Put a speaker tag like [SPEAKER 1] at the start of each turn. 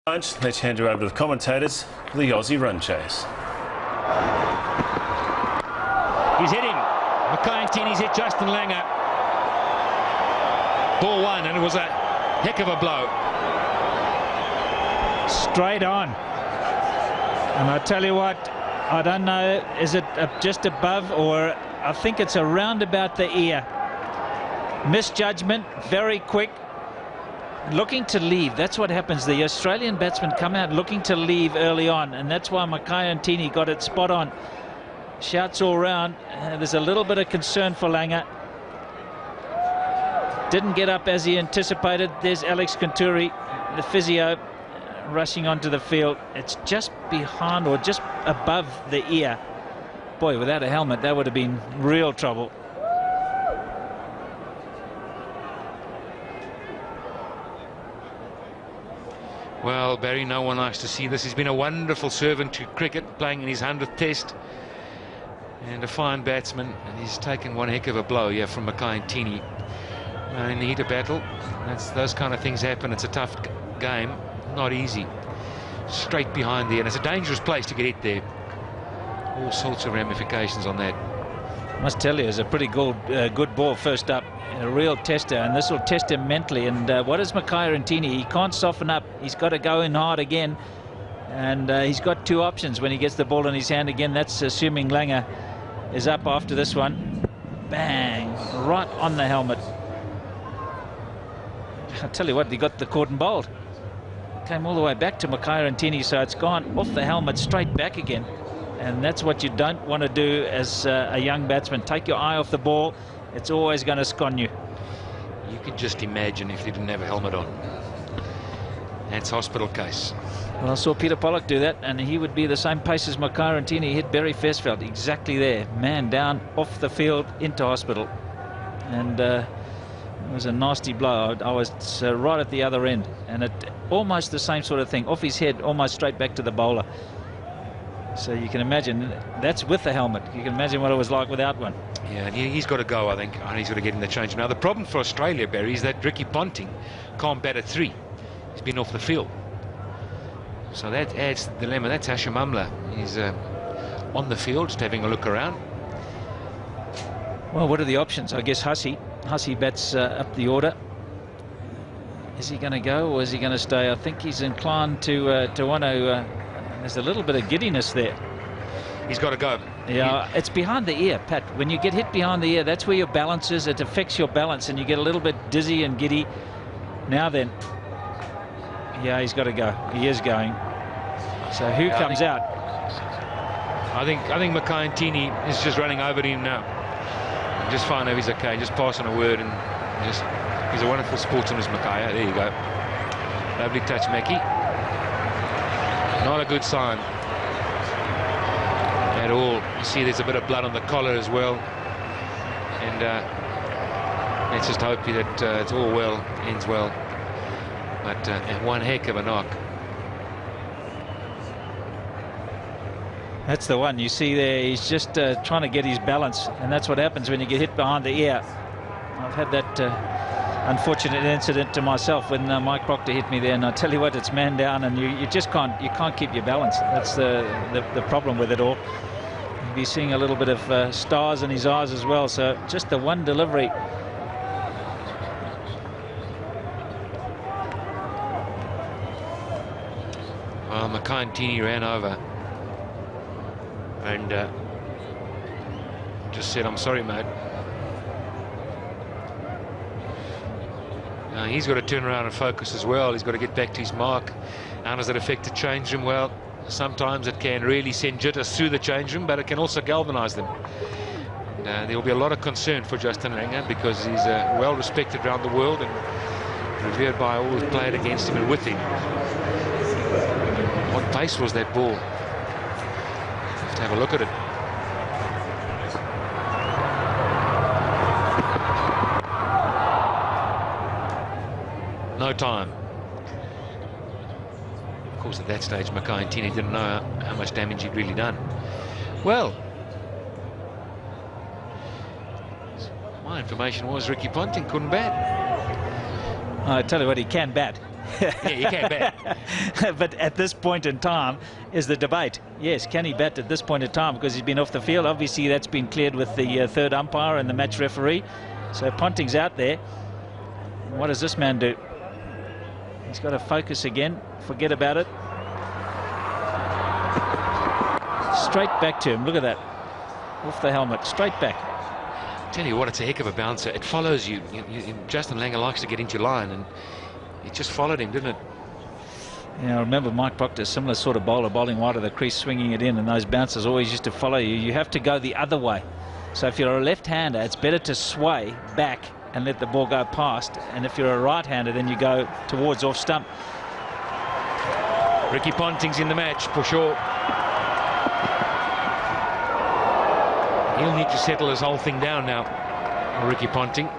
[SPEAKER 1] Let's hand her over to the commentators for the Aussie run chase.
[SPEAKER 2] He's hit him. NTINI's hit Justin Langer. Ball one, and it was a heck of a blow.
[SPEAKER 3] Straight on. And I tell you what, I don't know, is it just above, or I think it's around about the ear. Misjudgment, very quick. Looking to leave. That's what happens. The Australian batsmen come out looking to leave early on, and that's why NTINI got it spot on. Shouts all round. There's a little bit of concern for Langer. Didn't get up as he anticipated. There's Alex Kanturi, the physio, rushing onto the field. It's just behind or just above the ear. Boy, without a helmet, that would have been real trouble.
[SPEAKER 2] Well, Barry, no one likes to see this. He's been a wonderful servant to cricket, playing in his 100th test, and a fine batsman, and he's taken one heck of a blow here from NTINI. In the heat of battle, those kind of things happen. It's a tough game, not easy. Straight behind there, and it's a dangerous place to get hit there. All sorts of ramifications on that.
[SPEAKER 3] I must tell you, it's a pretty good ball first up. A real tester, and this will test him mentally. And what is NTINI? He can't soften up. He's got to go in hard again, and he's got two options when he gets the ball in his hand again. That's assuming Langer is up after this one. Bang, right on the helmet. I'll tell you what, he got the cordon bowled. Came all the way back to NTINI, so it's gone off the helmet straight back again. And that's what you don't want to do as a young batsman. Take your eye off the ball. It's always going to scon you.
[SPEAKER 2] You could just imagine if he didn't have a helmet on. That's hospital case.
[SPEAKER 3] Well, I saw Peter Pollock do that, and he would be the same pace as NTINI. He hit Barry Fesfeld exactly there. Man down, off the field, into hospital. And it was a nasty blow. I was right at the other end. And it almost the same sort of thing. Off his head, almost straight back to the bowler. So you can imagine, that's with the helmet. You can imagine what it was like without one.
[SPEAKER 2] Yeah, and he's got to go, I think, and he's got to get in the change. Now, the problem for Australia, Barry, is that Ricky Ponting can't bat at 3. He's been off the field. So that adds the dilemma. That's Hashim Amla. He's on the field, just having a look around.
[SPEAKER 3] Well, what are the options? I guess Hussey bats up the order. Is he going to go, or is he going to stay? I think he's inclined to want to... there's a little bit of giddiness there.
[SPEAKER 2] He's got to go.
[SPEAKER 3] Yeah, it's behind the ear, Pat. When you get hit behind the ear, that's where your balance is. It affects your balance, and you get a little bit dizzy and giddy. Now then, yeah, he's got to go. He is going. So who comes out?
[SPEAKER 2] I think NTINI is just running over to him now. Just find out if he's okay. Just pass on a word, and just he's a wonderful sportsman, is Mackay. There you go. Lovely touch, Mackie. Not a good sign at all. You see there's a bit of blood on the collar as well, and let's just hope that it's all well, ends well. But one heck of a knock.
[SPEAKER 3] That's the one. You see there, he's just trying to get his balance, and that's what happens when you get hit behind the ear. I've had that unfortunate incident to myself when Mike Proctor hit me there, and I tell you what, it's man down, and you just can't keep your balance. That's the problem with it all. You'll be seeing a little bit of stars in his eyes as well. So just the one delivery.
[SPEAKER 2] Well, NTINI ran over and just said, "I'm sorry, mate." He's got to turn around and focus as well. He's got to get back to his mark. How does that affect the change room? Well, sometimes it can really send jitters through the change room, but it can also galvanise them. There will be a lot of concern for Justin Langer, because he's well respected around the world and revered by all who've played against him and with him. What pace was that ball? Have to have a look at it. No time. Of course, at that stage, NTINI didn't know how much damage he'd really done. Well, my information was Ricky Ponting couldn't bat.
[SPEAKER 3] I tell you what, he can bat.
[SPEAKER 2] Yeah, he can bat.
[SPEAKER 3] But at this point in time is the debate. Yes, can he bat at this point in time because he's been off the field? Obviously, that's been cleared with the third umpire and the match referee. So Ponting's out there. What does this man do? He's got to focus again. Forget about it. Straight back to him. Look at that. Off the helmet. Straight back.
[SPEAKER 2] Tell you what, it's a heck of a bouncer. It follows you. Justin Langer likes to get into line, and it just followed him, didn't it?
[SPEAKER 3] Yeah, I remember Mike Proctor, similar sort of bowler, bowling wide of the crease, swinging it in, and those bouncers always used to follow you. You have to go the other way. So if you're a left-hander, it's better to sway back and let the ball go past. And if you're a right-hander, then you go towards off stump.
[SPEAKER 2] Ricky Ponting's in the match, for sure. He'll need to settle his whole thing down now, Ricky Ponting.